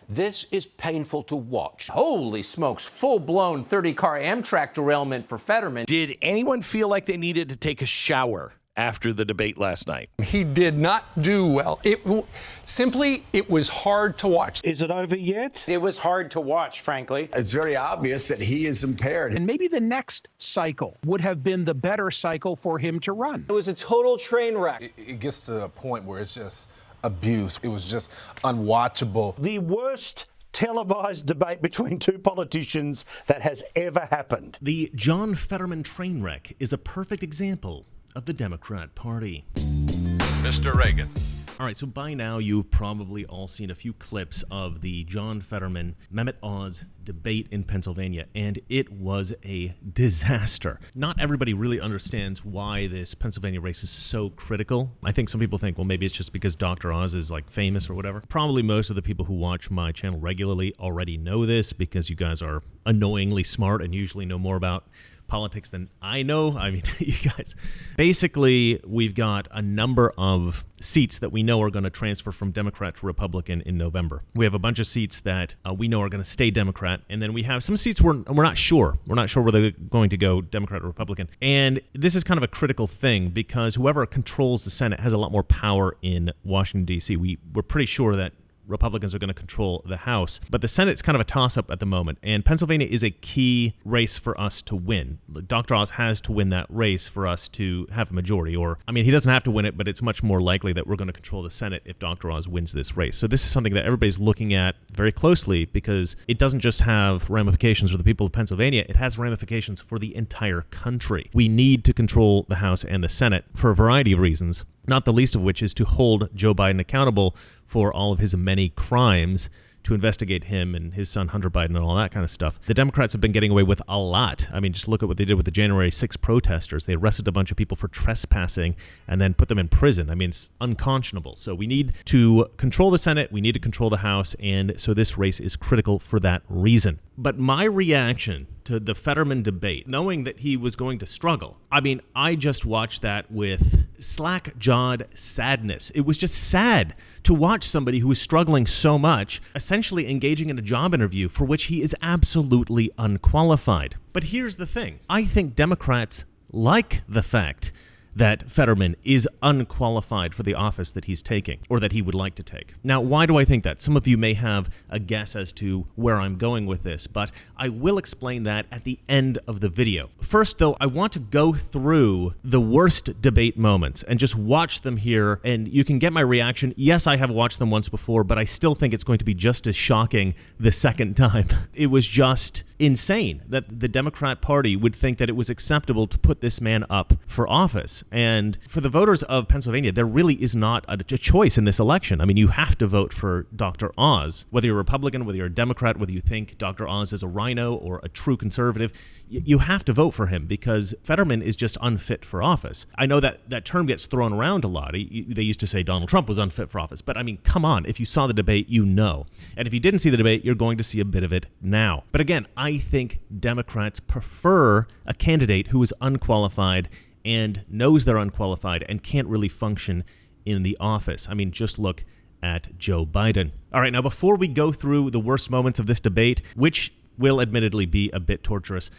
This is painful to watch. Holy smokes, full-blown 30-car Amtrak derailment for Fetterman. Did anyone feel like they needed to take a shower after the debate last night? He did not do well. It was hard to watch. Is it over yet? It was hard to watch, frankly. It's very obvious that he is impaired. And maybe the next cycle would have been the better cycle for him to run. It was a total train wreck. It gets to a point where it's just abuse. It was just unwatchable. The worst televised debate between two politicians that has ever happened. The John Fetterman train wreck is a perfect example of the Democrat Party. Mr. Reagan. All right, so by now you've probably all seen a few clips of the John Fetterman-Oz debate in Pennsylvania, and it was a disaster. Not everybody really understands why this Pennsylvania race is so critical. I think some people think, well, maybe it's just because Dr. Oz is like famous or whatever. Probably most of the people who watch my channel regularly already know this because you guys are annoyingly smart and usually know more about politics than I know. I mean, you guys. Basically, we've got a number of seats that we know are going to transfer from Democrat to Republican in November. We have a bunch of seats that we know are going to stay Democrat, and then we have some seats we're not sure. We're not sure whether they're going to go Democrat or Republican. And this is kind of a critical thing because whoever controls the Senate has a lot more power in Washington, D.C. We're pretty sure that Republicans are going to control the House. But the Senate's kind of a toss-up at the moment, and Pennsylvania is a key race for us to win. Dr. Oz has to win that race for us to have a majority, or, I mean, he doesn't have to win it, but it's much more likely that we're going to control the Senate if Dr. Oz wins this race. So this is something that everybody's looking at very closely because it doesn't just have ramifications for the people of Pennsylvania, it has ramifications for the entire country. We need to control the House and the Senate for a variety of reasons, not the least of which is to hold Joe Biden accountable for all of his many crimes, to investigate him and his son Hunter Biden and all that kind of stuff. The Democrats have been getting away with a lot. I mean, just look at what they did with the January 6th protesters. They arrested a bunch of people for trespassing and then put them in prison. I mean, it's unconscionable. So we need to control the Senate, we need to control the House, and so this race is critical for that reason. But my reaction to the Fetterman debate, knowing that he was going to struggle, I mean, I just watched that with slack-jawed sadness. It was just sad to watch somebody who is struggling so much, essentially engaging in a job interview for which he is absolutely unqualified. But here's the thing. I think Democrats like the fact that Fetterman is unqualified for the office that he's taking, or that he would like to take. Now, why do I think that? Some of you may have a guess as to where I'm going with this, but I will explain that at the end of the video. First, though, I want to go through the worst debate moments and just watch them here, and you can get my reaction. Yes, I have watched them once before, but I still think it's going to be just as shocking the second time. It was just insane that the Democrat Party would think that it was acceptable to put this man up for office. And for the voters of Pennsylvania, there really is not a choice in this election. I mean, you have to vote for Dr. Oz. Whether you're a Republican, whether you're a Democrat, whether you think Dr. Oz is a rhino or a true conservative, you have to vote for him because Fetterman is just unfit for office. I know that that term gets thrown around a lot. They used to say Donald Trump was unfit for office. But I mean, come on. If you saw the debate, you know. And if you didn't see the debate, you're going to see a bit of it now. But again, I think Democrats prefer a candidate who is unqualified and knows they're unqualified and can't really function in the office. I mean, just look at Joe Biden. All right, now before we go through the worst moments of this debate, which will admittedly be a bit torturous,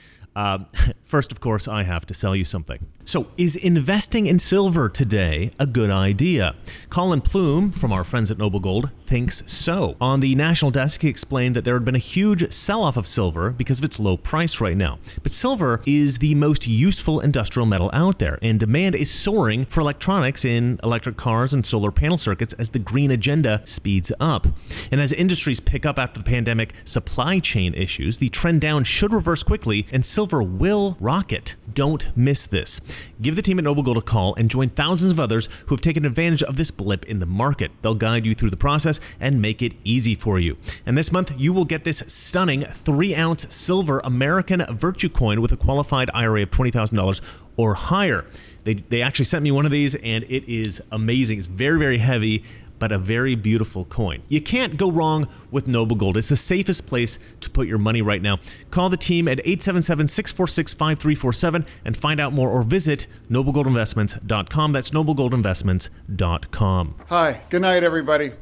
first, of course, I have to sell you something. So, is investing in silver today a good idea? Colin Plume, from our friends at Noble Gold, thinks so. On the national desk, he explained that there had been a huge sell-off of silver because of its low price right now. But silver is the most useful industrial metal out there, and demand is soaring for electronics in electric cars and solar panel circuits as the green agenda speeds up. And as industries pick up after the pandemic supply chain issues, the trend down should reverse quickly, and silver will rocket. Don't miss this. Give the team at Noble Gold a call and join thousands of others who have taken advantage of this blip in the market. They'll guide you through the process and make it easy for you. And this month, you will get this stunning 3-ounce silver American Virtue coin with a qualified IRA of $20,000 or higher. They actually sent me one of these, and it is amazing. It's very, very heavy, but a very beautiful coin. You can't go wrong with Noble Gold. It's the safest place to put your money right now. Call the team at 877-646-5347 and find out more, or visit noblegoldinvestments.com. That's noblegoldinvestments.com. Hi, good night, everybody.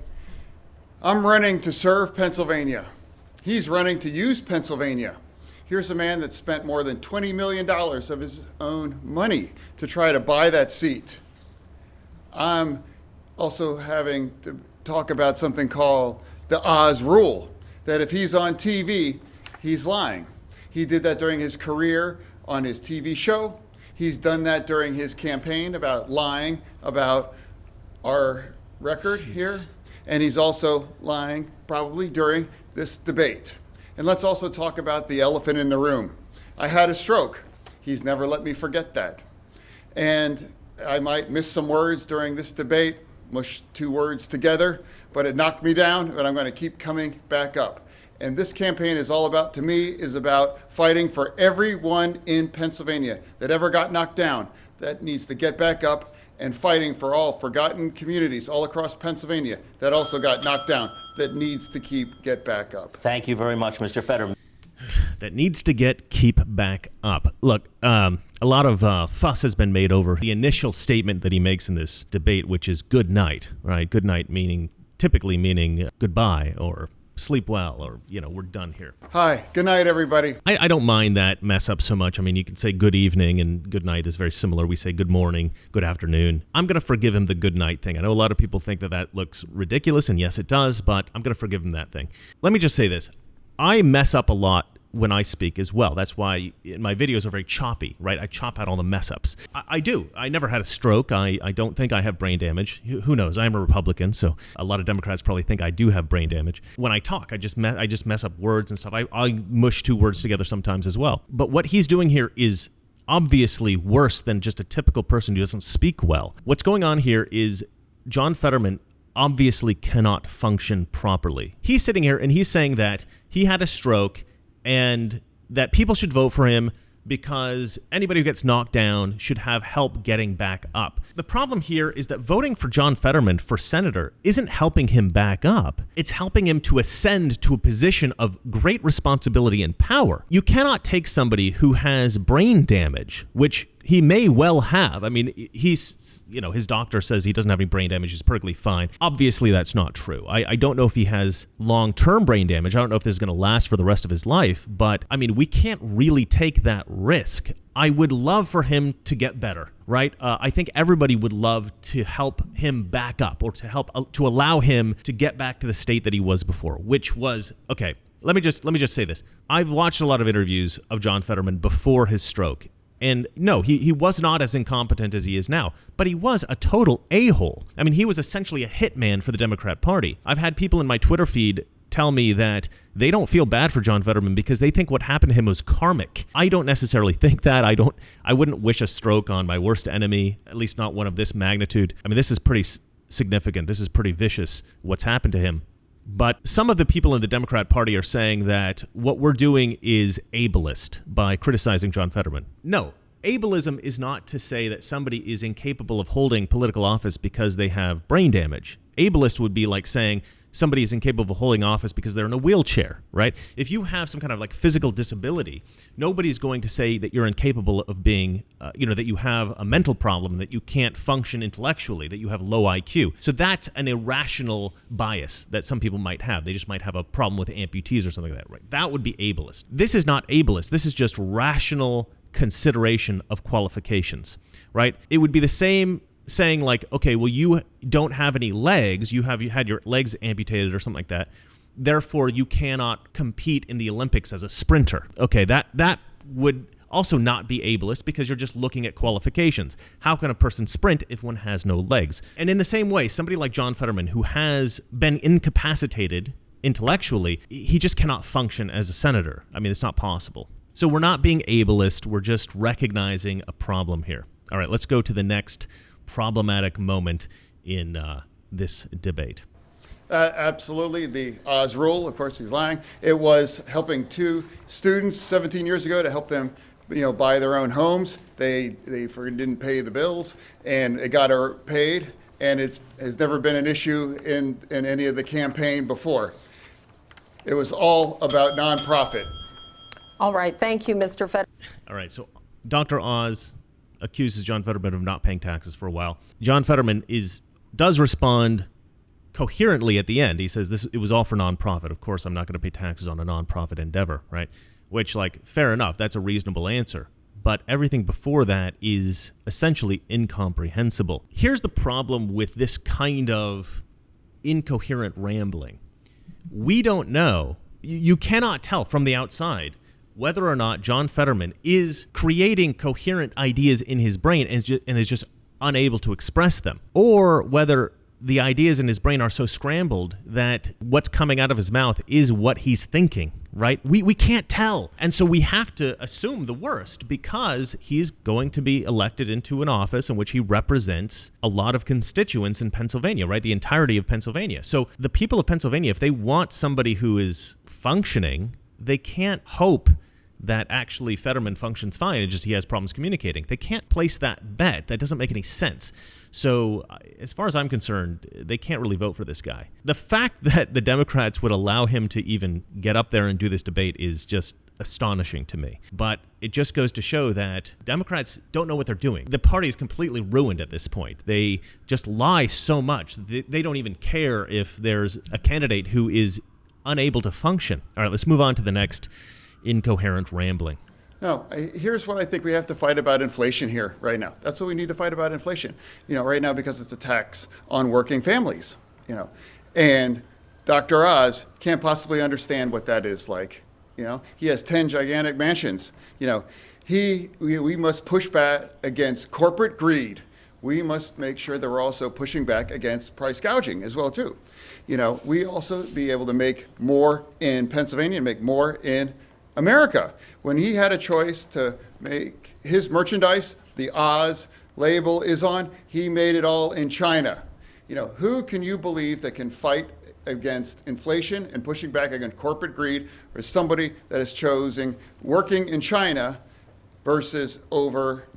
I'm running to serve Pennsylvania. He's running to use Pennsylvania. Here's a man that spent more than $20 million of his own money to try to buy that seat. I'm also having to talk about something called the Oz rule, that if he's on TV, he's lying. He did that during his career on his TV show. He's done that during his campaign about lying about our record here. And he's also lying probably during this debate. And let's also talk about the elephant in the room. I had a stroke. He's never let me forget that. And I might miss some words during this debate, mush two words together, but it knocked me down, but I'm going to keep coming back up. And this campaign is all about, to me, is about fighting for everyone in Pennsylvania that ever got knocked down, that needs to get back up, and fighting for all forgotten communities all across Pennsylvania that also got knocked down, that needs to get back up. Thank you very much, Mr. Fetterman. That needs to keep back up. Look, a lot of fuss has been made over the initial statement that he makes in this debate, which is good night, right? Good night typically meaning goodbye or sleep well, or, we're done here. Hi, good night, everybody. I don't mind that mess up so much. I mean, you can say good evening and good night is very similar. We say good morning, good afternoon. I'm going to forgive him the good night thing. I know a lot of people think that looks ridiculous, and yes, it does, but I'm going to forgive him that thing. Let me just say this. I mess up a lot when I speak as well. That's why my videos are very choppy, right? I chop out all the mess ups. I do. I never had a stroke. I don't think I have brain damage. Who knows? I'm a Republican, so a lot of Democrats probably think I do have brain damage. When I talk, I just mess up words and stuff. I mush two words together sometimes as well. But what he's doing here is obviously worse than just a typical person who doesn't speak well. What's going on here is John Fetterman obviously cannot function properly. He's sitting here and he's saying that he had a stroke and that people should vote for him because anybody who gets knocked down should have help getting back up. The problem here is that voting for John Fetterman for senator isn't helping him back up. It's helping him to ascend to a position of great responsibility and power. You cannot take somebody who has brain damage, which he may well have. I mean, his doctor says he doesn't have any brain damage. He's perfectly fine. Obviously, that's not true. I don't know if he has long-term brain damage. I don't know if this is going to last for the rest of his life. But, I mean, we can't really take that risk. I would love for him to get better, right? I think everybody would love to help him back up or to allow him to get back to the state that he was before, which was, okay, let me just say this. I've watched a lot of interviews of John Fetterman before his stroke. And no, he was not as incompetent as he is now, but he was a total a-hole. I mean, he was essentially a hitman for the Democrat Party. I've had people in my Twitter feed tell me that they don't feel bad for John Fetterman because they think what happened to him was karmic. I don't necessarily think that. I wouldn't wish a stroke on my worst enemy, at least not one of this magnitude. I mean, this is pretty significant. This is pretty vicious, what's happened to him. But some of the people in the Democrat Party are saying that what we're doing is ableist by criticizing John Fetterman. No, ableism is not to say that somebody is incapable of holding political office because they have brain damage. Ableist would be like saying somebody is incapable of holding office because they're in a wheelchair, right? If you have some kind of like physical disability, nobody's going to say that you're incapable of being, that you have a mental problem, that you can't function intellectually, that you have low IQ. So that's an irrational bias that some people might have. They just might have a problem with amputees or something like that, right? That would be ableist. This is not ableist. This is just rational consideration of qualifications, right? It would be the same saying like, okay, well, you don't have any legs, you had your legs amputated or something like that, therefore you cannot compete in the Olympics as a sprinter. Okay, that would also not be ableist because you're just looking at qualifications. How can a person sprint if one has no legs? And in the same way, somebody like John Fetterman, who has been incapacitated intellectually, he just cannot function as a senator. I mean, it's not possible. So we're not being ableist, we're just recognizing a problem here. All right, let's go to the next problematic moment in this debate. Absolutely. The Oz rule, of course, he's lying. It was helping two students 17 years ago to help them buy their own homes. They didn't pay the bills, and it got her paid, and it has never been an issue in any of the campaign before. It was all about nonprofit. All right. Thank you, Mr. Fetterman. All right. So Dr. Oz accuses John Fetterman of not paying taxes for a while. John Fetterman does respond coherently at the end, he says it was all for nonprofit. Of course, I'm not going to pay taxes on a nonprofit endeavor, right? Which, like, fair enough, that's a reasonable answer. But everything before that is essentially incomprehensible. Here's the problem with this kind of incoherent rambling. We don't know, you cannot tell from the outside whether or not John Fetterman is creating coherent ideas in his brain and is just unable to express them, or whether the ideas in his brain are so scrambled that what's coming out of his mouth is what he's thinking, right? We can't tell. And so we have to assume the worst, because he's going to be elected into an office in which he represents a lot of constituents in Pennsylvania, right? The entirety of Pennsylvania. So the people of Pennsylvania, if they want somebody who is functioning, they can't hope that actually Fetterman functions fine, it's just he has problems communicating. They can't place that bet. That doesn't make any sense. So as far as I'm concerned, they can't really vote for this guy. The fact that the Democrats would allow him to even get up there and do this debate is just astonishing to me. But it just goes to show that Democrats don't know what they're doing. The party is completely ruined at this point. They just lie so much. They don't even care if there's a candidate who is unable to function. All right, let's move on to the next incoherent rambling. No, here's what I think we have to fight about inflation here right now. That's what we need to fight about, inflation. Right now, because it's a tax on working families, and Dr. Oz can't possibly understand what that is like. He has 10 gigantic mansions. We must push back against corporate greed. We must make sure that we're also pushing back against price gouging as well, too. We also be able to make more in Pennsylvania and make more in America. When he had a choice to make his merchandise, the Oz label is on, he made it all in China. Who can you believe that can fight against inflation and pushing back against corporate greed, or somebody that is choosing working in China versus over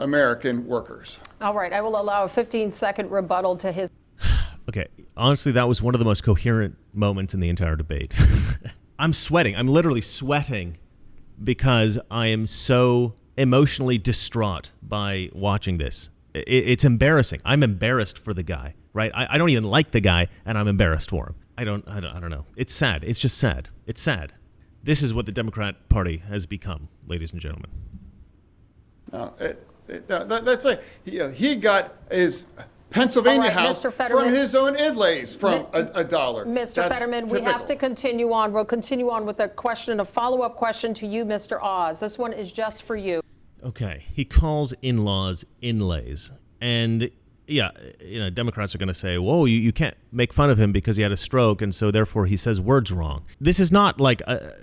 American workers? All right, I will allow a 15-second rebuttal to his. Okay, honestly, that was one of the most coherent moments in the entire debate. I'm sweating. I'm literally sweating because I am so emotionally distraught by watching this. It's embarrassing. I'm embarrassed for the guy, right? I don't even like the guy, and I'm embarrassed for him. I don't know. It's sad. It's just sad. It's sad. This is what the Democrat Party has become, ladies and gentlemen. No, that's like he got his Pennsylvania house from his own inlays from $1. Mr. Fetterman, we have to continue on. We'll continue on with a follow-up question to you, Mr. Oz. This one is just for you. Okay. He calls in-laws inlays. And yeah, Democrats are going to say, whoa, you can't make fun of him because he had a stroke, and so therefore he says words wrong. This is not like a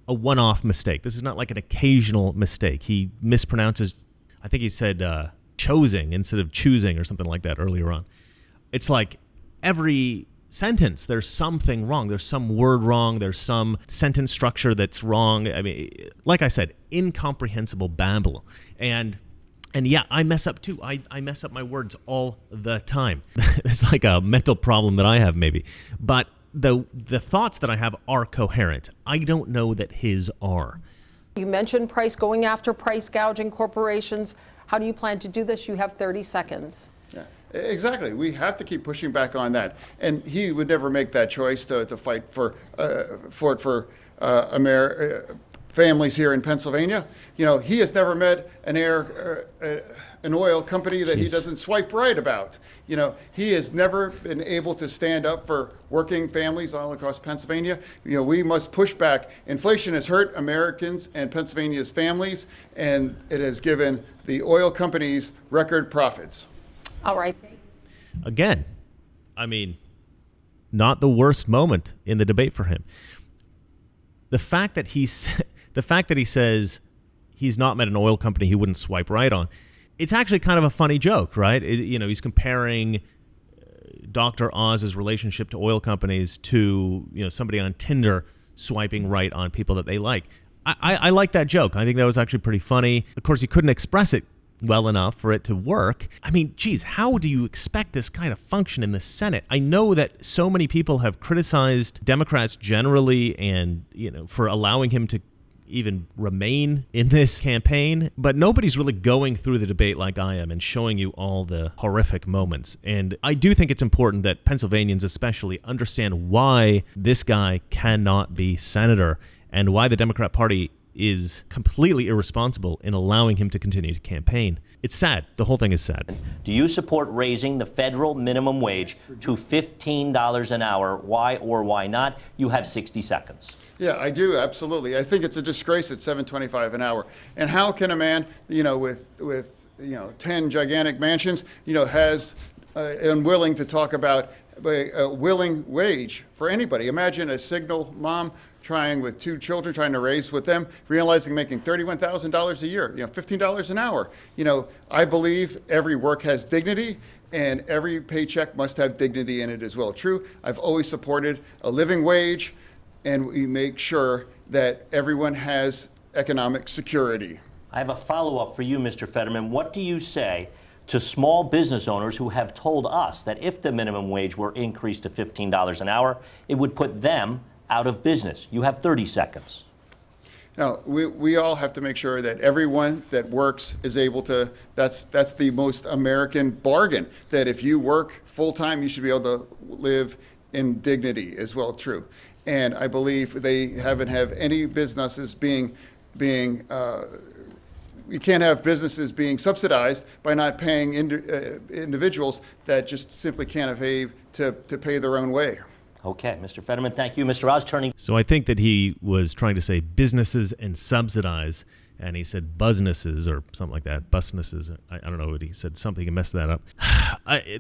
one-off mistake. This is not like an occasional mistake. He mispronounces, I think he said choosing instead of choosing or something like that earlier on. It's like every sentence there's something wrong. There's some word wrong. There's some sentence structure that's wrong. I mean, like I said, incomprehensible babble. And yeah, I mess up too. I mess up my words all the time. It's like a mental problem that I have maybe. But the thoughts that I have are coherent. I don't know that his are. You mentioned going after price gouging corporations. How do you plan to do this? You have 30 seconds. Yeah, exactly. We have to keep pushing back on that. And he would never make that choice to fight for families here in Pennsylvania. He has never met an oil company that he doesn't swipe right about. He has never been able to stand up for working families all across Pennsylvania. We must push back. Inflation has hurt Americans and Pennsylvania's families, and it has given the oil companies record profits. All right. Again, I mean, not the worst moment in the debate for him. The fact that he says he's not met an oil company he wouldn't swipe right on, it's actually kind of a funny joke, right? He's comparing Dr. Oz's relationship to oil companies to somebody on Tinder swiping right on people that they like. I like that joke. I think that was actually pretty funny. Of course, he couldn't express it well enough for it to work. I mean, geez, how do you expect this kind of function in the Senate? I know that so many people have criticized Democrats generally and, for allowing him to, even remain in this campaign. But nobody's really going through the debate like I am and showing you all the horrific moments. And I do think it's important that Pennsylvanians especially understand why this guy cannot be senator and why the Democrat Party is completely irresponsible in allowing him to continue to campaign. It's sad. The whole thing is sad. Do you support raising the federal minimum wage to $15 an hour? Why or why not? You have 60 seconds. Yeah, I do, absolutely. I think it's a disgrace at $7.25 an hour. And how can a man, with 10 gigantic mansions, has unwilling to talk about a willing wage for anybody? Imagine a single mom trying with 2 children, trying to raise with them, realizing making $31,000 a year, $15 an hour. I believe every work has dignity, and every paycheck must have dignity in it as well. True, I've always supported a living wage, and we make sure that everyone has economic security. I have a follow-up for you, Mr. Fetterman. What do you say to small business owners who have told us that if the minimum wage were increased to $15 an hour, it would put them out of business? You have 30 seconds. No, we all have to make sure that everyone that works is able to, that's the most American bargain, that if you work full-time, you should be able to live in dignity as well, true. And I believe they haven't have any businesses being you can't have businesses being subsidized by not paying individuals that just simply can't afford to pay their own way. Okay, Mr. Fetterman, thank you. Mr. Oz, turning. So I think that he was trying to say businesses and subsidize, and he said buzznesses or something like that. Busnesses. I don't know what he said. Something, he messed that up.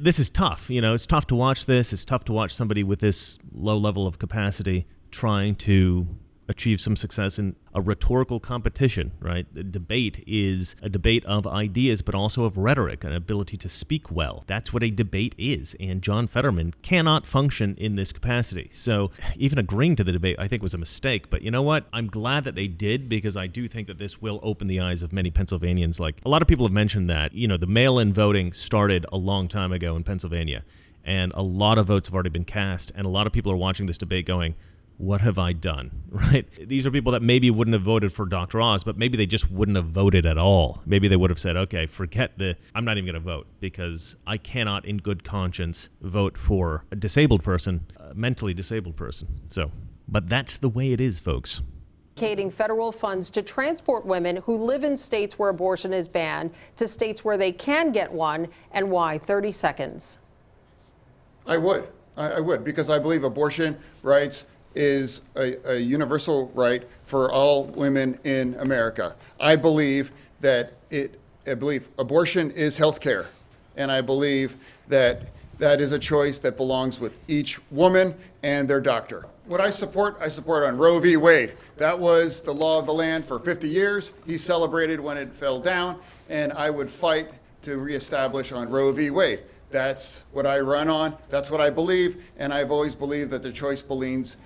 This is tough. It's tough to watch this. It's tough to watch somebody with this low level of capacity trying to achieve some success in a rhetorical competition, right? The debate is a debate of ideas, but also of rhetoric, an ability to speak well. That's what a debate is, and John Fetterman cannot function in this capacity. So even agreeing to the debate, I think, was a mistake. But you know what? I'm glad that they did, because I do think that this will open the eyes of many Pennsylvanians. Like, a lot of people have mentioned that, the mail-in voting started a long time ago in Pennsylvania, and a lot of votes have already been cast, and a lot of people are watching this debate going, what have I done, right? These are people that maybe wouldn't have voted for Dr. Oz, but maybe they just wouldn't have voted at all. Maybe they would have said, okay, I'm not even going to vote, because I cannot in good conscience vote for a disabled person, a mentally disabled person. But that's the way it is, folks. Allocating federal funds to transport women who live in states where abortion is banned to states where they can get one, and why? 30 seconds. I would, because I believe abortion rights is a universal right for all women in America. I believe abortion is health care, and I believe that is a choice that belongs with each woman and their doctor. What I support on Roe v. Wade. That was the law of the land for 50 years. He celebrated when it fell down, and I would fight to reestablish on Roe v. Wade. That's what I run on. That's what I believe, and I've always believed that the choice belongs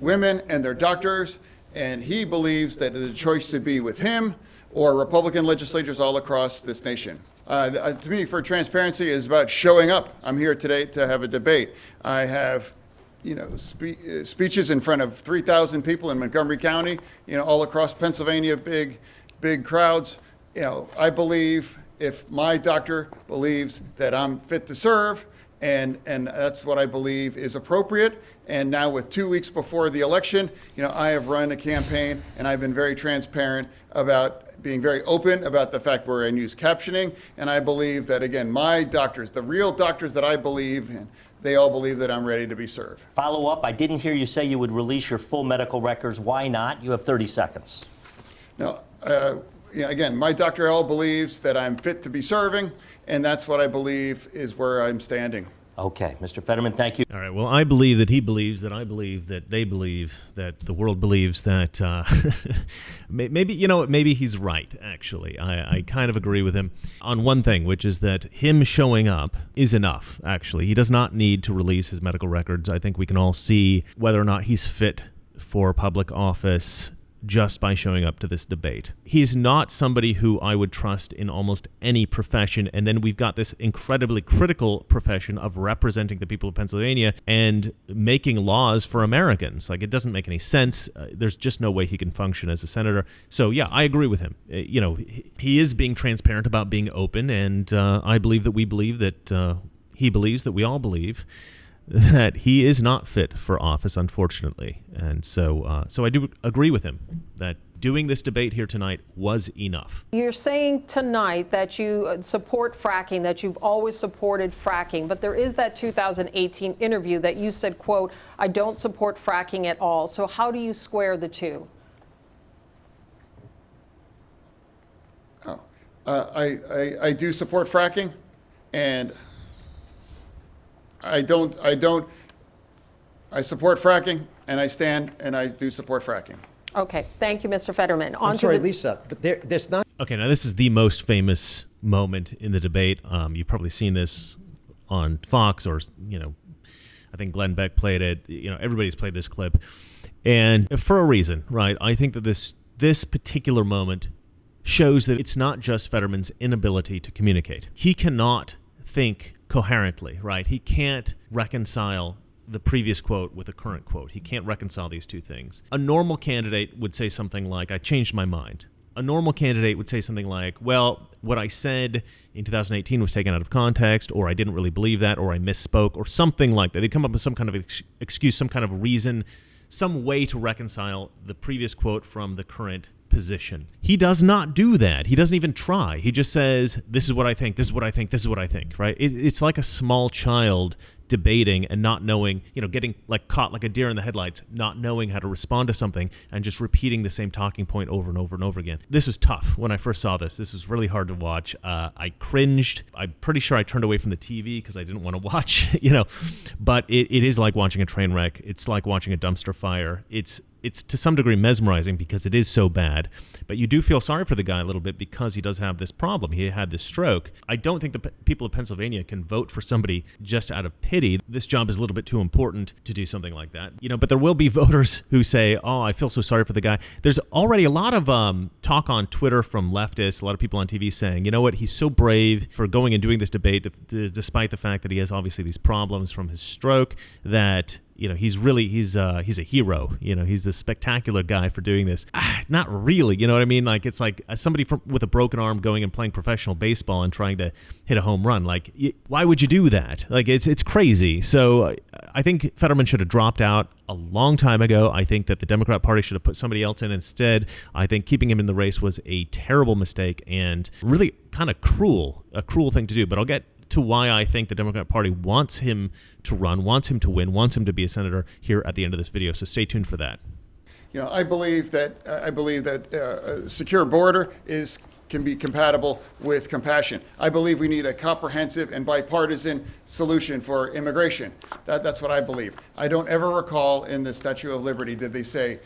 women and their doctors, and he believes that the choice should be with him or Republican legislators all across this nation. To me, for transparency, is about showing up. I'm here today to have a debate. I have, speeches in front of 3,000 people in Montgomery County, all across Pennsylvania, big crowds. I believe if my doctor believes that I'm fit to serve, and that's what I believe is appropriate. And now, with 2 weeks before the election, I have run a campaign, and I've been very transparent about being very open about the fact we're in use captioning. And I believe that, again, my doctors, the real doctors that I believe in, they all believe that I'm ready to be served. Follow up. I didn't hear you say you would release your full medical records. Why not? You have 30 seconds. No. Again, my doctor all believes that I'm fit to be serving, and that's what I believe is where I'm standing. Okay, Mr. Fetterman, thank you. All right, well, I believe that he believes, that I believe, that they believe, that the world believes, that maybe he's right, actually. I kind of agree with him on one thing, which is that him showing up is enough, actually. He does not need to release his medical records. I think we can all see whether or not he's fit for public office just by showing up to this debate. He's not somebody who I would trust in almost any profession. And then we've got this incredibly critical profession of representing the people of Pennsylvania and making laws for Americans. Like, it doesn't make any sense. There's just no way he can function as a senator. So yeah, I agree with him. He is being transparent about being open, and I believe that we believe that he believes that we all believe that he is not fit for office, unfortunately. And so I do agree with him that doing this debate here tonight was enough. You're saying tonight that you support fracking, that you've always supported fracking, but there is that 2018 interview that you said, quote, "I don't support fracking at all." So how do you square the two? I do support fracking, and I support fracking, and I stand, and I do support fracking. Okay, thank you, Mr. Fetterman. I'm sorry, Lisa, but there's not. Okay, now this is the most famous moment in the debate. You've probably seen this on Fox, or I think Glenn Beck played it. Everybody's played this clip, and for a reason, right? I think that this particular moment shows that it's not just Fetterman's inability to communicate. He cannot think coherently, right? He can't reconcile the previous quote with the current quote. He can't reconcile these two things. A normal candidate would say something like, "I changed my mind." A normal candidate would say something like, "Well, what I said in 2018 was taken out of context," or "I didn't really believe that," or "I misspoke," or something like that. They'd come up with some kind of excuse, some kind of reason, some way to reconcile the previous quote from the current position. He does not do that. He doesn't even try. He just says, "This is what I think, this is what I think, this is what I think," right? It's like a small child debating and not knowing, getting like caught like a deer in the headlights, not knowing how to respond to something and just repeating the same talking point over and over and over again. This was tough when I first saw this. This was really hard to watch. I cringed. I'm pretty sure I turned away from the TV because I didn't want to watch, but it is like watching a train wreck. It's like watching a dumpster fire. It's to some degree mesmerizing because it is so bad, but you do feel sorry for the guy a little bit because he does have this problem. He had this stroke. I don't think the people of Pennsylvania can vote for somebody just out of pity. This job is a little bit too important to do something like that, but there will be voters who say, "Oh, I feel so sorry for the guy." There's already a lot of talk on Twitter from leftists, a lot of people on TV saying, "You know what, he's so brave for going and doing this debate despite the fact that he has obviously these problems from his stroke, that he's a hero. He's this spectacular guy for doing this." Not really, you know what I mean? Like, it's like somebody with a broken arm going and playing professional baseball and trying to hit a home run. Like, why would you do that? Like, it's crazy. So I think Fetterman should have dropped out a long time ago. I think that the Democrat Party should have put somebody else in instead. I think keeping him in the race was a terrible mistake and really kind of a cruel thing to do. But I'll get to why I think the Democrat Party wants him to run, wants him to win, wants him to be a senator here at the end of this video. So stay tuned for that. I believe that a secure border can be compatible with compassion. I believe we need a comprehensive and bipartisan solution for immigration. That's what I believe. I don't ever recall in the Statue of Liberty did they say,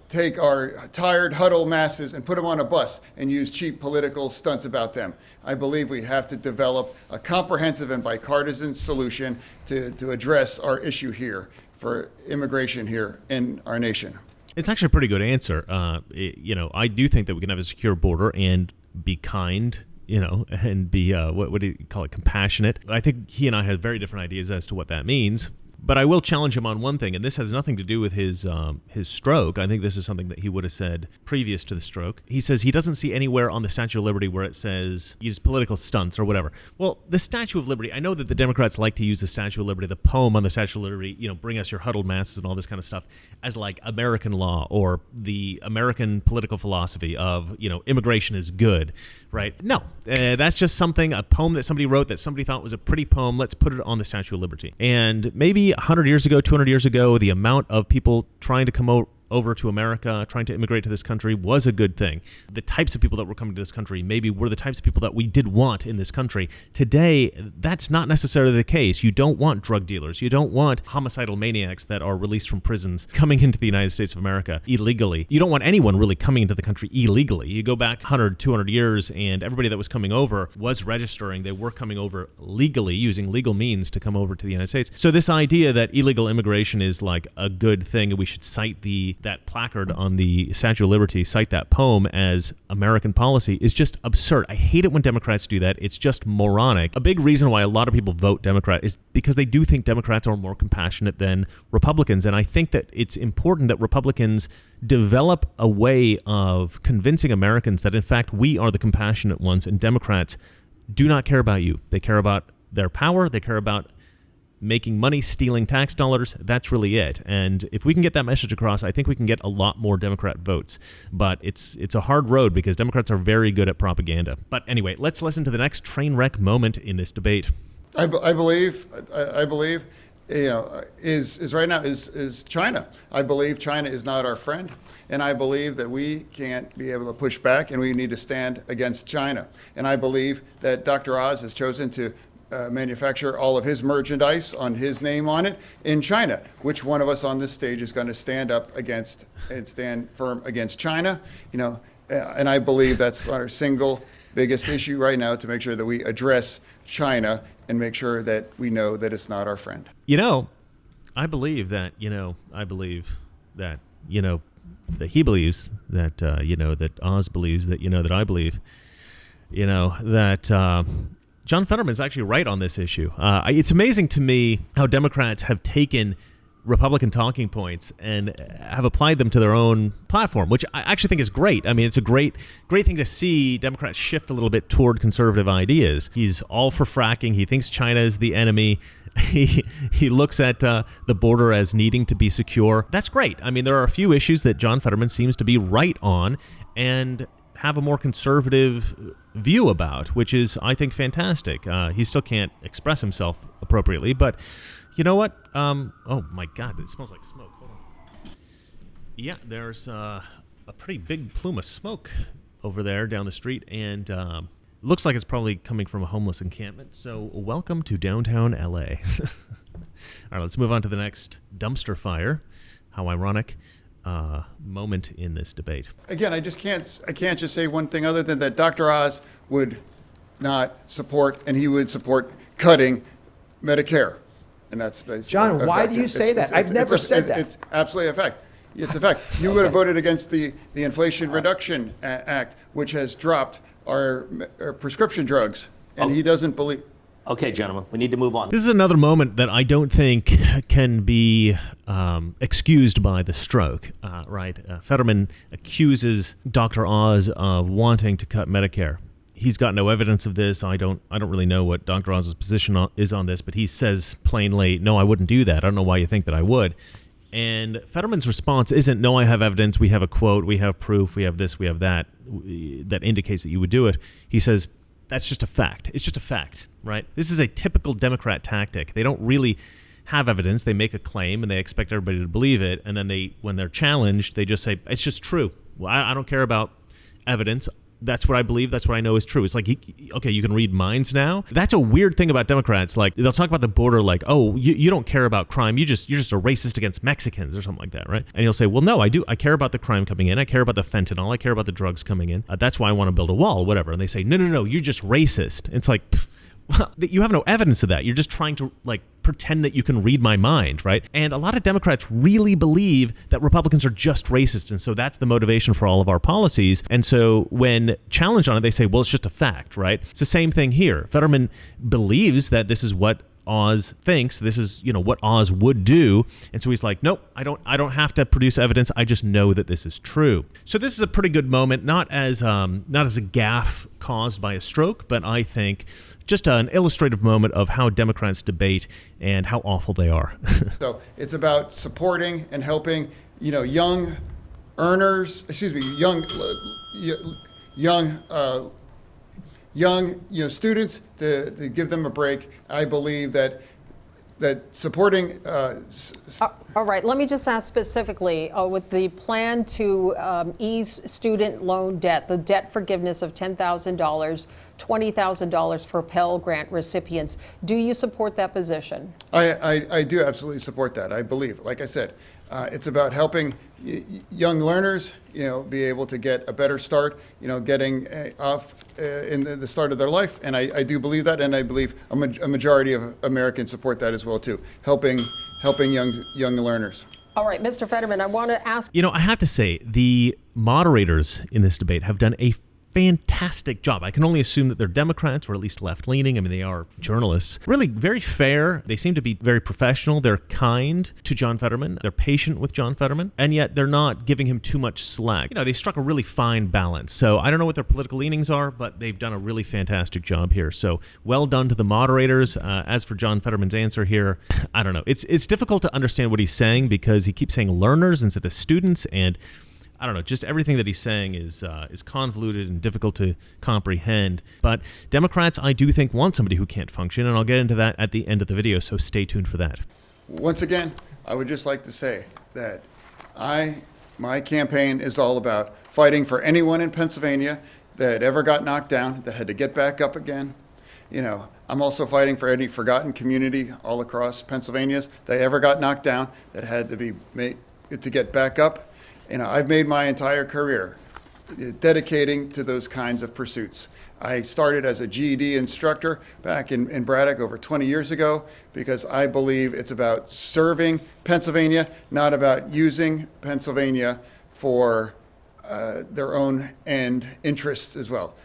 take our tired, huddled masses and put them on a bus and use cheap political stunts about them. I believe we have to develop a comprehensive and bipartisan solution to address our issue here for immigration here in our nation. It's actually a pretty good answer. I do think that we can have a secure border and be kind, and be, what do you call it, compassionate. I think he and I have very different ideas as to what that means. But I will challenge him on one thing, and this has nothing to do with his stroke. I think this is something that he would have said previous to the stroke. He says he doesn't see anywhere on the Statue of Liberty where it says use political stunts or whatever. Well, the Statue of Liberty, I know that the Democrats like to use the Statue of Liberty, the poem on the Statue of Liberty, bring us your huddled masses and all this kind of stuff, as like American law or the American political philosophy of, immigration is good, right? No, that's just a poem that somebody wrote that somebody thought was a pretty poem. Let's put it on the Statue of Liberty. And maybe 100 years ago, 200 years ago, the amount of people trying to come over to America, trying to immigrate to this country was a good thing. The types of people that were coming to this country maybe were the types of people that we did want in this country. Today, that's not necessarily the case. You don't want drug dealers. You don't want homicidal maniacs that are released from prisons coming into the United States of America illegally. You don't want anyone really coming into the country illegally. You go back 100, 200 years, and everybody that was coming over was registering. They were coming over legally, using legal means to come over to the United States. So this idea that illegal immigration is like a good thing and we should cite the that placard on the Statue of Liberty, cite that poem as American policy, is just absurd. I hate it when Democrats do that. It's just moronic. A big reason why a lot of people vote Democrat is because they do think Democrats are more compassionate than Republicans. And I think that it's important that Republicans develop a way of convincing Americans that, in fact, we are the compassionate ones, and Democrats do not care about you. They care about their power. They care about making money, stealing tax dollars. That's really it. And if we can get that message across, I think we can get a lot more Democrat votes. But it's a hard road because Democrats are very good at propaganda. But anyway, let's listen to the next train wreck moment in this debate. I believe, you know, is right now is China. I believe China is not our friend, and I believe that we can't be able to push back, and we need to stand against China. And I believe that Dr. Oz has chosen to manufacture all of his merchandise on his name on it in China. Which one of us on this stage is going to stand up against and stand firm against China? You know, and I believe that's our single biggest issue right now, to make sure that we address China and make sure that we know that it's not our friend. You know, I believe that, that he believes that, that Oz believes that, that I believe, that John Fetterman is actually right on this issue. It's amazing to me how Democrats have taken Republican talking points and have applied them to their own platform, which I actually think is great. I mean, it's a great thing to see Democrats shift a little bit toward conservative ideas. He's all for fracking. He thinks China is the enemy. He looks at the border as needing to be secure. That's great. I mean, there are a few issues that John Fetterman seems to be right on and have a more conservative view about, which is, I think, fantastic. He still can't express himself appropriately, but you know what? Oh my God, it smells like smoke. Hold on. Yeah, there's a pretty big plume of smoke over there down the street, and looks like it's probably coming from a homeless encampment. So welcome to downtown LA. All right, let's move on to the next dumpster fire. How ironic. Moment in this debate. Again, I can't just say one thing other than that Dr. Oz would not support, and he would support cutting Medicare. And that's John, why do you say that? I've never said that. It's absolutely a fact. It's a fact. You would have voted against the Inflation Reduction Act, which has dropped our prescription drugs, and he doesn't believe. Okay, gentlemen, we need to move on. This is another moment that I don't think can be excused by the stroke, right? Fetterman accuses Dr. Oz of wanting to cut Medicare. He's got no evidence of this. I don't really know what Dr. Oz's position is on this, but he says plainly, no, I wouldn't do that. I don't know why you think that I would. And Fetterman's response isn't, no, I have evidence, we have a quote, we have proof, we have this, we have that, that indicates that you would do it. He says, that's just a fact. It's just a fact, right? This is a typical Democrat tactic. They don't really have evidence. They make a claim and they expect everybody to believe it. And then when they're challenged, they just say, it's just true. Well, I don't care about evidence. That's what I believe. That's what I know is true. It's like, okay, you can read minds now. That's a weird thing about Democrats. Like, they'll talk about the border like, oh, you don't care about crime. You're just a racist against Mexicans or something like that, right? And you'll say, well, no, I do. I care about the crime coming in. I care about the fentanyl. I care about the drugs coming in. That's why I want to build a wall, whatever. And they say, no, you're just racist. It's like, well, you have no evidence of that. You're just trying to pretend that you can read my mind, right? And a lot of Democrats really believe that Republicans are just racist, and so that's the motivation for all of our policies. And so when challenged on it, they say, well, it's just a fact, right? It's the same thing here. Fetterman believes that this is what Oz thinks, this is, what Oz would do. And so he's like, nope, I don't have to produce evidence. I just know that this is true. So this is a pretty good moment, not as a gaffe caused by a stroke, but I think just an illustrative moment of how Democrats debate and how awful they are. So it's about supporting and helping, young earners, young students to give them a break. I believe that supporting. All right, let me just ask specifically with the plan to ease student loan debt, the debt forgiveness of $10,000, $20,000 for Pell Grant recipients. Do you support that position? I do absolutely support that. I believe, like I said, it's about helping young learners, be able to get a better start, getting off in the start of their life. And I do believe that, and I believe a majority of Americans support that as well too, helping young learners. All right, Mr. Fetterman, I want to ask. You know, I have to say, the moderators in this debate have done a fantastic job. I can only assume that they're Democrats or at least left-leaning. I mean, they are journalists. Really very fair. They seem to be very professional. They're kind to John Fetterman. They're patient with John Fetterman. And yet they're not giving him too much slack. You know, they struck a really fine balance. So I don't know what their political leanings are, but they've done a really fantastic job here. So well done to the moderators. As for John Fetterman's answer here, I don't know. It's difficult to understand what he's saying because he keeps saying learners instead of students, and I don't know, just everything that he's saying is convoluted and difficult to comprehend. But Democrats, I do think, want somebody who can't function, and I'll get into that at the end of the video, so stay tuned for that. Once again, I would just like to say that my campaign is all about fighting for anyone in Pennsylvania that ever got knocked down, that had to get back up again. You know, I'm also fighting for any forgotten community all across Pennsylvania that ever got knocked down, that had to be made to get back up. You know, I've made my entire career dedicating to those kinds of pursuits. I started as a GED instructor back in Braddock over 20 years ago because I believe it's about serving Pennsylvania, not about using Pennsylvania for their own end interests as well.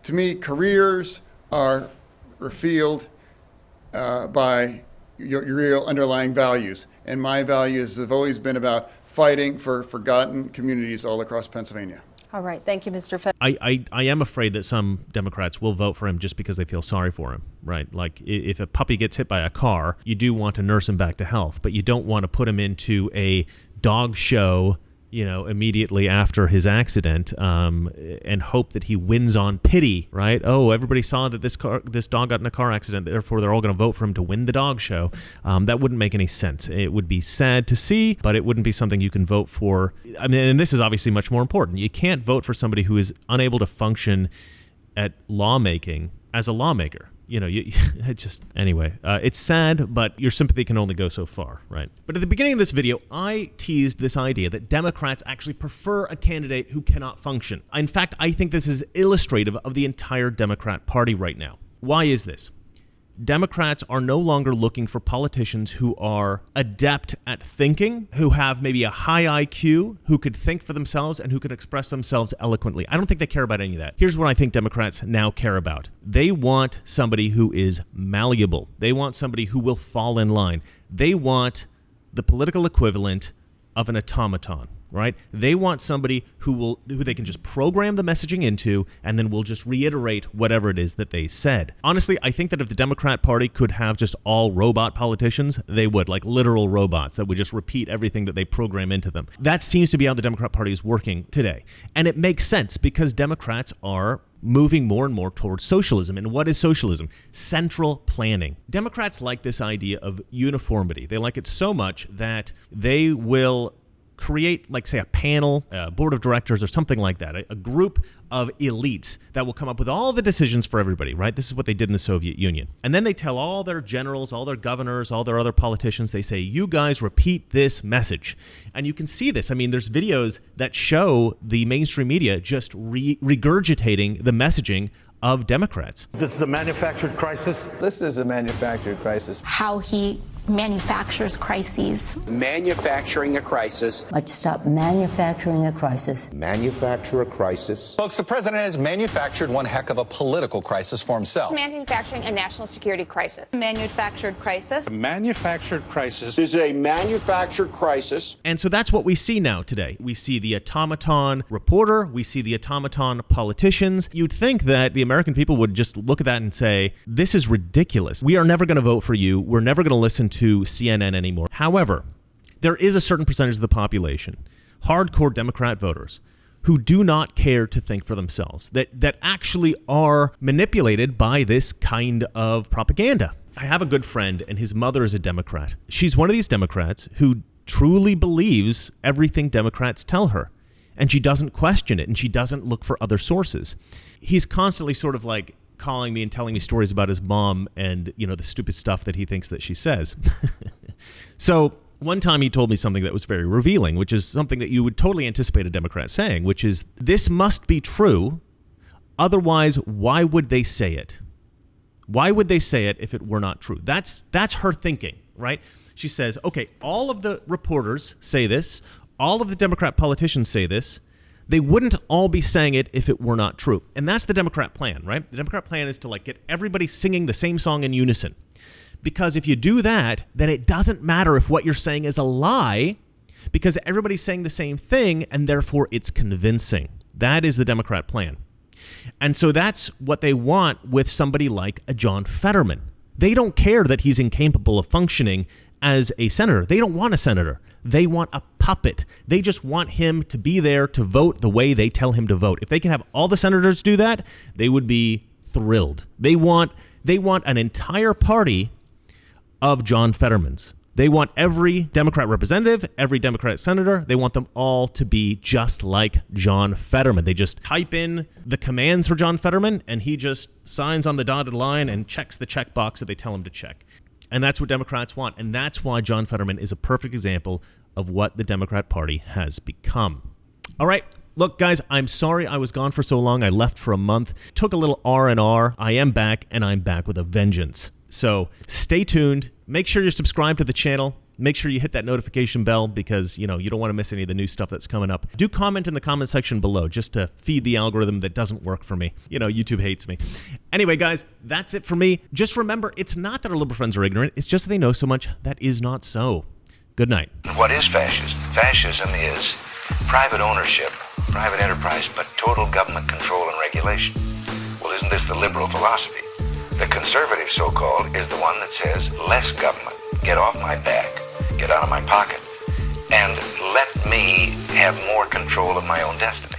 To me, careers are revealed by your real underlying values. And my values have always been about fighting for forgotten communities all across Pennsylvania. All right. Thank you, Mr. Fetterman. I am afraid that some Democrats will vote for him just because they feel sorry for him, right? Like if a puppy gets hit by a car, you do want to nurse him back to health, but you don't want to put him into a dog show, you know, immediately after his accident, and hope that he wins on pity, right? Oh, everybody saw that this dog got in a car accident, therefore they're all going to vote for him to win the dog show. That wouldn't make any sense. It would be sad to see, but it wouldn't be something you can vote for. I mean, and this is obviously much more important. You can't vote for somebody who is unable to function at lawmaking as a lawmaker. You know, it's sad, but your sympathy can only go so far, right? But at the beginning of this video, I teased this idea that Democrats actually prefer a candidate who cannot function. In fact, I think this is illustrative of the entire Democrat Party right now. Why is this? Democrats are no longer looking for politicians who are adept at thinking, who have maybe a high IQ, who could think for themselves and who could express themselves eloquently. I don't think they care about any of that. Here's what I think Democrats now care about. They want somebody who is malleable. They want somebody who will fall in line. They want the political equivalent of an automaton, right? They want somebody who they can just program the messaging into and then will just reiterate whatever it is that they said. Honestly, I think that if the Democrat Party could have just all robot politicians, they would, like literal robots that would just repeat everything that they program into them. That seems to be how the Democrat Party is working today. And it makes sense because Democrats are moving more and more towards socialism. And what is socialism? Central planning. Democrats like this idea of uniformity. They like it so much that they will create, like, say, a panel, a board of directors or something like that, a group of elites that will come up with all the decisions for everybody, right? This is what they did in the Soviet Union. And then they tell all their generals, all their governors, all their other politicians, they say, you guys repeat this message. And you can see this. I mean, there's videos that show the mainstream media just regurgitating the messaging of Democrats. This is a manufactured crisis. This is a manufactured crisis. How he manufactures crises. Manufacturing a crisis. Let's stop manufacturing a crisis. Manufacture a crisis. Folks, the president has manufactured one heck of a political crisis for himself. Manufacturing a national security crisis. Manufactured crisis. A manufactured crisis. This is a manufactured crisis. And so that's what we see now today. We see the automaton reporter. We see the automaton politicians. You'd think that the American people would just look at that and say, this is ridiculous. We are never going to vote for you. We're never going to listen to CNN anymore. However, there is a certain percentage of the population, hardcore Democrat voters, who do not care to think for themselves, that actually are manipulated by this kind of propaganda. I have a good friend, and his mother is a Democrat. She's one of these Democrats who truly believes everything Democrats tell her, and she doesn't question it, and she doesn't look for other sources. He's constantly sort of like calling me and telling me stories about his mom and, you know, the stupid stuff that he thinks that she says. So one time he told me something that was very revealing, which is something that you would totally anticipate a Democrat saying, which is, this must be true. Otherwise, why would they say it? Why would they say it if it were not true? That's her thinking, right? She says, okay, all of the reporters say this, all of the Democrat politicians say this. They wouldn't all be saying it if it were not true. And that's the Democrat plan, right? The Democrat plan is to like get everybody singing the same song in unison. Because if you do that, then it doesn't matter if what you're saying is a lie, because everybody's saying the same thing, and therefore it's convincing. That is the Democrat plan. And so that's what they want with somebody like a John Fetterman. They don't care that he's incapable of functioning as a senator. They don't want a senator. They want a puppet. They just want him to be there to vote the way they tell him to vote. If they can have all the senators do that, they would be thrilled. They want an entire party of John Fettermans. They want every Democrat representative, every Democrat senator, they want them all to be just like John Fetterman. They just type in the commands for John Fetterman, and he just signs on the dotted line and checks the checkbox that they tell him to check. And that's what Democrats want. And that's why John Fetterman is a perfect example of what the Democrat Party has become. All right. Look, guys, I'm sorry I was gone for so long. I left for a month, took a little R&R. I am back, and I'm back with a vengeance. So stay tuned. Make sure you're subscribed to the channel. Make sure you hit that notification bell because, you don't want to miss any of the new stuff that's coming up. Do comment in the comment section below just to feed the algorithm that doesn't work for me. YouTube hates me. Anyway, guys, that's it for me. Just remember, it's not that our liberal friends are ignorant. It's just that they know so much that is not so. Good night. What is fascism? Fascism is private ownership, private enterprise, but total government control and regulation. Well, isn't this the liberal philosophy? The conservative, so-called, is the one that says, less government, get off my back, get out of my pocket, and let me have more control of my own destiny.